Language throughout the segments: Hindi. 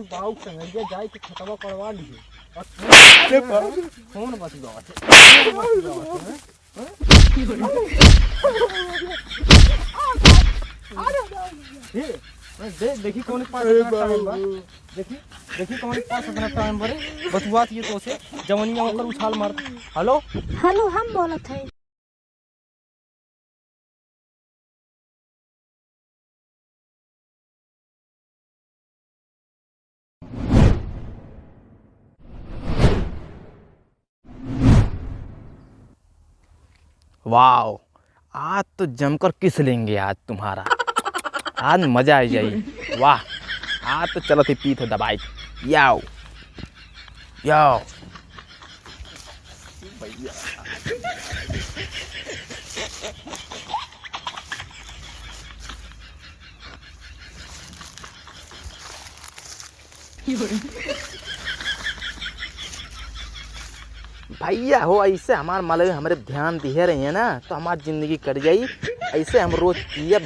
बाबू संगरिया जाए के खतवा करवा लिए और फोन बच गया देखी कौन पास देखी कौन पास अपना टाइम बरे बतुआत ये तो से जवनिया होकर उछाल मार। हेलो हेलो हम बोलत है। वाह, आज तो जमकर किस लेंगे आज तुम्हारा, आज मजा आ जाए। वाह, आज तो चलो थी पीठ दबाई याओ याओ भैया। भैया हो ऐसे हमार मलबे हमारे ध्यान दिए रही है ना तो हमारी जिंदगी कट जाई। ऐसे हम रोज पियब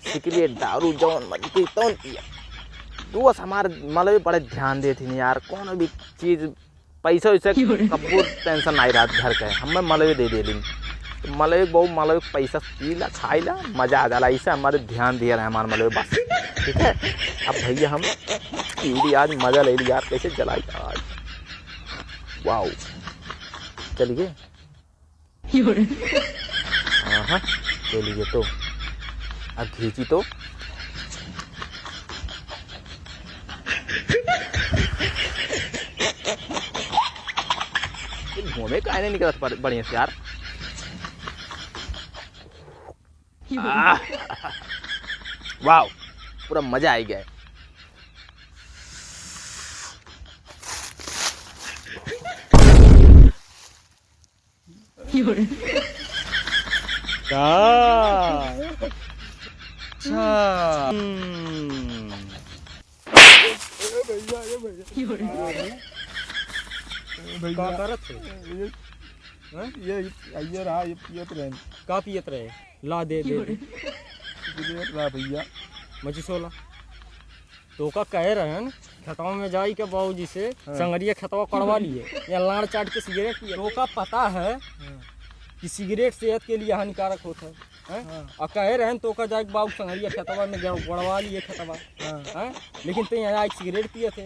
सिगरेट दारू जौन मर्जी तौन पियब। दोस्त हमारे मलबे बड़े ध्यान देती नहीं यार, कौन भी चीज़ पैसा वैसे कब्बू टेंशन नहीं रहा घर का, हमें मलबे दे दी तो मलबे बहु मलबे पैसा पी ला खाई ला मजा आ जाला। ऐसे हमारे ध्यान दिया रहे हमारे मलबे बस। ठीक है, अब भैया हम पी ली आज, मजा ले ली यार, कैसे जलाई आज। वाओ चलिए हाँ चलिए तो अब खींची तो घूमे का नहीं निकला बढ़िया से यार। वाह पूरा मजा आ गया। ये रहा, ये पियत रहे का पियत रहे ला दे दे रहा भैया मची सोला तो का कह रहे हैं खेतवा में जाई के बाबूजी से संगरिया खेतवा करवा लिए या लाड़ चाट के सिगरेट पिए। तो का पता है कि सिगरेट सेहत के लिए हानिकारक होता है और कह रहे हैं तो का जाके बाबू संगरिया खेतवा में गड़वा लिए खेतवा है, लेकिन ते यहाँ सिगरेट पिए थे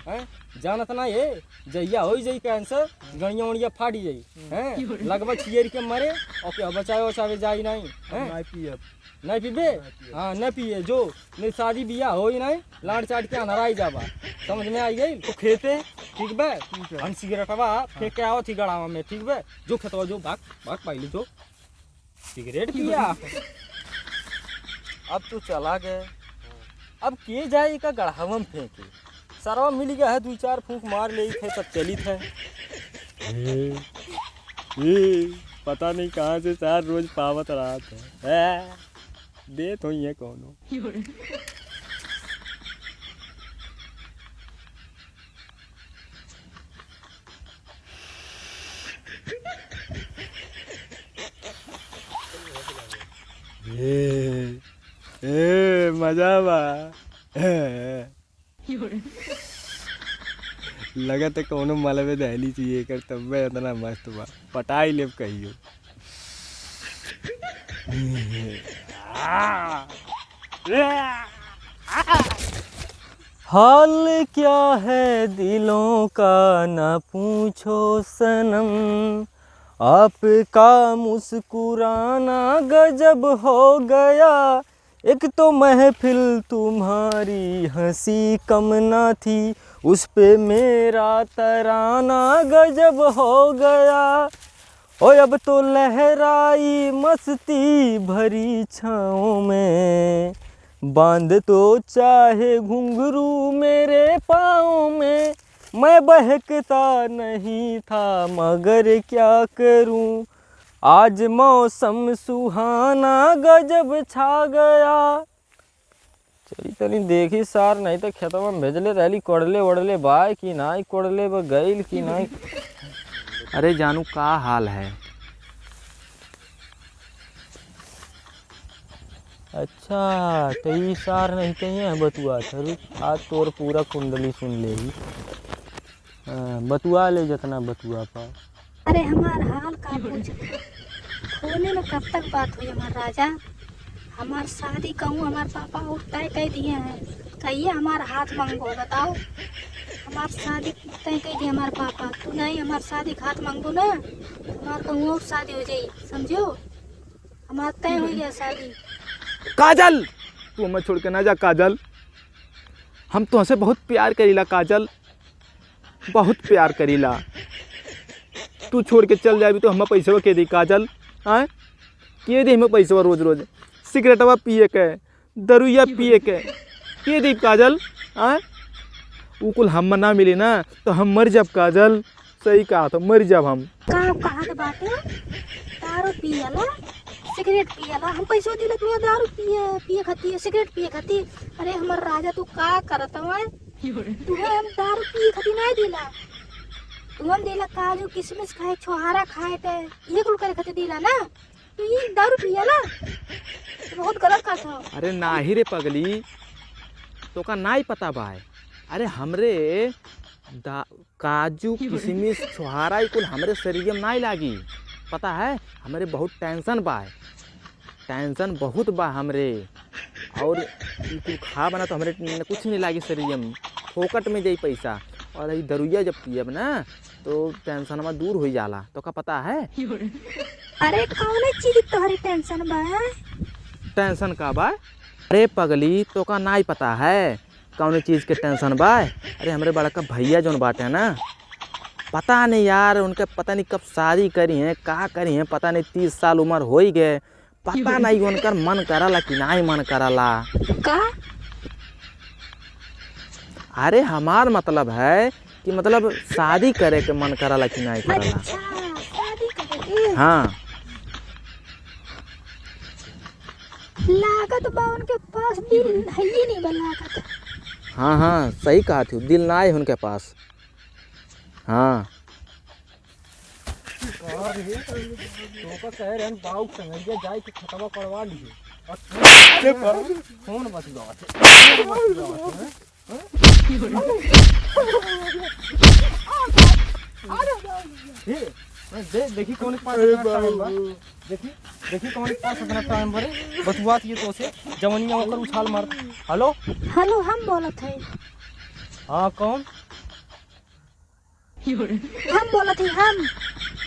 हैं। जानत ना ये जइया हो जाई कैंसर गड़िया उड़िया फाड़ी जाई हैं, लगभग छियर के मरे और क्या बचावे वचावे जाई नहीं हैं। नहीं पीबे हाँ नहीं पिए जो नहीं शादी बियाह हो ही नहीं लाड़ चाट के अनराई जाबा। समझ में आई गई तो खेते ठीक बे हम सिगरेटवा फेंक के आओ थी गड़ावा में। ठीक बे जो खेतवा जो भाग भाग पाइली जो सिगरेट पिया। अब तो चला गए, अब के जाए का गढ़ावा में फेंके सरवा मिल गया है, 2-4 फूंक मार ले थे सब चली थे। पता नहीं कहाँ से सार रोज पावत रहा था दे तो ये कौन मजा बा लगा तो कोनो मलबे दहली चाहिए कर तब इतना मस्त बा पटाई लेब कहियो। हाल क्या है दिलों का न पूछो सनम, आपका मुस्कुराना गजब हो गया। एक तो महफिल तुम्हारी हंसी कम ना थी, उस पे मेरा तराना गजब हो गया। और अब तो लहराई मस्ती भरी छाँव में, बांध तो चाहे घुंघरू मेरे पाँव में। मैं बहकता नहीं था मगर क्या करूं, आज मौसम सुहाना गजब छा गया। चली तनी देखी सार नहीं तो खेतवा में भेजले रहली कोड़ले वड़ले बाय कि नहीं कोड़ले गईल कि नहीं। अरे जानू का हाल है अच्छा तो ई सार नहीं कहिए बतुआ था रुक आज तोर पूरा कुंडली सुन ले बतुआ ले जितना बतुआ पा। अरे हमार हाल का पूछ फोने में कब तक बात हुई हमार राजा। हमार शादी कहूँ हमार पापा और तय कह दिए हैं, कहिए हमार हाथ मांगो बताओ। हमार शादी तय कह दिए हमार पापा, तू नहीं हमार शादी हाथ मांगो ना हमार कहूँ और शादी हो जाई, समझो हमार तय हो गया शादी। काजल तू हमें छोड़ के ना जा काजल, हम तुमसे बहुत प्यार करीला काजल, बहुत प्यार करीला। तू छोड़ के चल जाबी तो हमें पैसा के दी काजल। हाँ के दी हमें पैसा रोज रोज सिगरेटवा पिए के दरुइया पिए के दी काजल। हाँ वो कुल हम ना मिली ना तो हम मर जाब काजल, सही कहा तो मर जाब हम। कहा बाटे दारू पियला सिगरेट पियला हम पैसा दिले तू दारू पिए खाती सिगरेट पिए खाती। अरे हमार राजा तू का करत है तुम्हें हम दारू पिए खाती नहीं दिला, तुम हम दिला काजू किशमिश खाए छोहारा खाए थे ये कुल करे खाती दिला ना, तू ये दारू पियला बहुत गलत का था। अरे नाही रे पगली तो का नाई पता बा। अरे हमरे काजू किशमिश छोहारा कुल हमरे शरीर में नहीं लागी, पता है हमरे बहुत टेंशन बा, टेंशन बहुत बा हमरे। और कुल खा बना तो हमरे कुछ नहीं लागी शरीर में, फोकट में जाई पैसा। और ये दरुइया जब पियब ना तो टेंशन में दूर हो जाला, तो का पता है। अरे कौन चीज तोहरी टेंशन बा? टेंशन का बा? अरे पगली तो का नहीं पता है कौन चीज़ के टेंशन बा। अरे हमारे बड़का भैया जोन बाटे ना, पता नहीं यार उनके पता नहीं कब शादी करी हैं का करी हैं, पता नहीं 30 साल उम्र हो ही गए, पता नहीं उनका मन कराला कि नहीं मन कराला का। अरे हमार मतलब है कि मतलब शादी करे के मन कराला कि नहीं कराला। अच्छा शादी करेगी। हाँ लागत बा उनके पास दिल है ही नहीं बा लागत। हाँ हाँ सही कहा थी, दिल ना है उनके पास। हाँ अरे तो का कह रहे हैं बाऊ संगैया जाए के खतवा करवा लिए और फोन बच गया। देखी कौन के पास टाइम बा, देखी कौन के पास अपना टाइम भरे बतुआ ये तो से जवनिया होकर उछाल मार। हेलो हेलो हम बोलत है। हाँ कौन? हम बोलत है हम।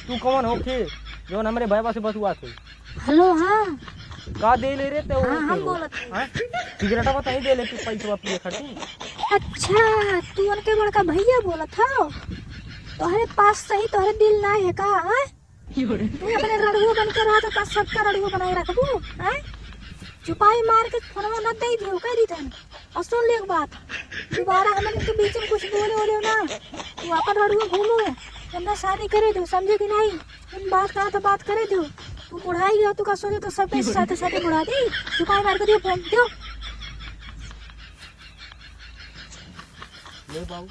तू कौन होके जो हमारे भाई से बतुआ थे? हेलो हाँ का दे ले रे ते हाँ हम बोलत है। हां सिगरेट बता ही दे ले तू पैसा पिए खटी। अच्छा तू उनके बड़का भैया बोलत हो, तोहरे पास सही तोहरे दिल ना है का? हाँ तू अपने रड़ुआ बन के रहा तो सबका रड़ुआ बनाए रखबू। हाँ चुपाई मार के फोनवा न दे दियो कह दी थन। और सुन ले एक बात, दोबारा हमन के बीच में कुछ बोले ना तू अपन रड़ुआ घूमो वरना शादी करे दो, समझे कि नहीं। तुम बात कहा तो बात करे दो, तू बुढ़ाई गया तू का सोचे तो सब साथे साथे बुढ़ा दी। चुपाई मार के दियो फोन दियो। ले बाबू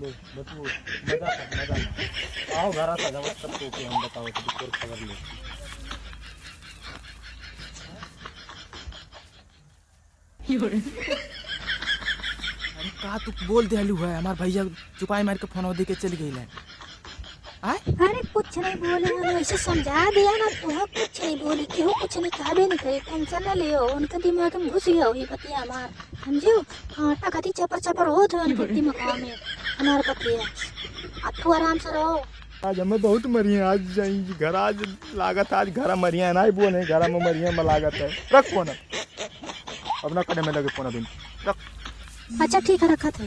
ले बतू मजा आओ घर आ जाओ सब तो के हम बताओ तो खबर ले। अरे का तू बोल देलू है, हमार भैया चुपाई मार के फोन दे के चल गई है। अरे कुछ नहीं बोले हम ऐसे समझा दिया ना, तू कुछ नहीं बोली क्यों, कुछ नहीं कहबे नहीं करे, टेंशन न लियो। उनके दिमाग में घुस गया वही पतिया हमार, समझो आटा खाती चपर चपर हो तो उनके दिमाग में हमार पतिया। अब तू आराम से रहो। आज हमें बहुत मरिया, आज जाएंगी घर, आज लागत आज घर मरिया है ना बोले घर में मरिया में लागत है। रख फोन अपना कड़े में लगे फोन अभी रख। अच्छा ठीक है रखा था।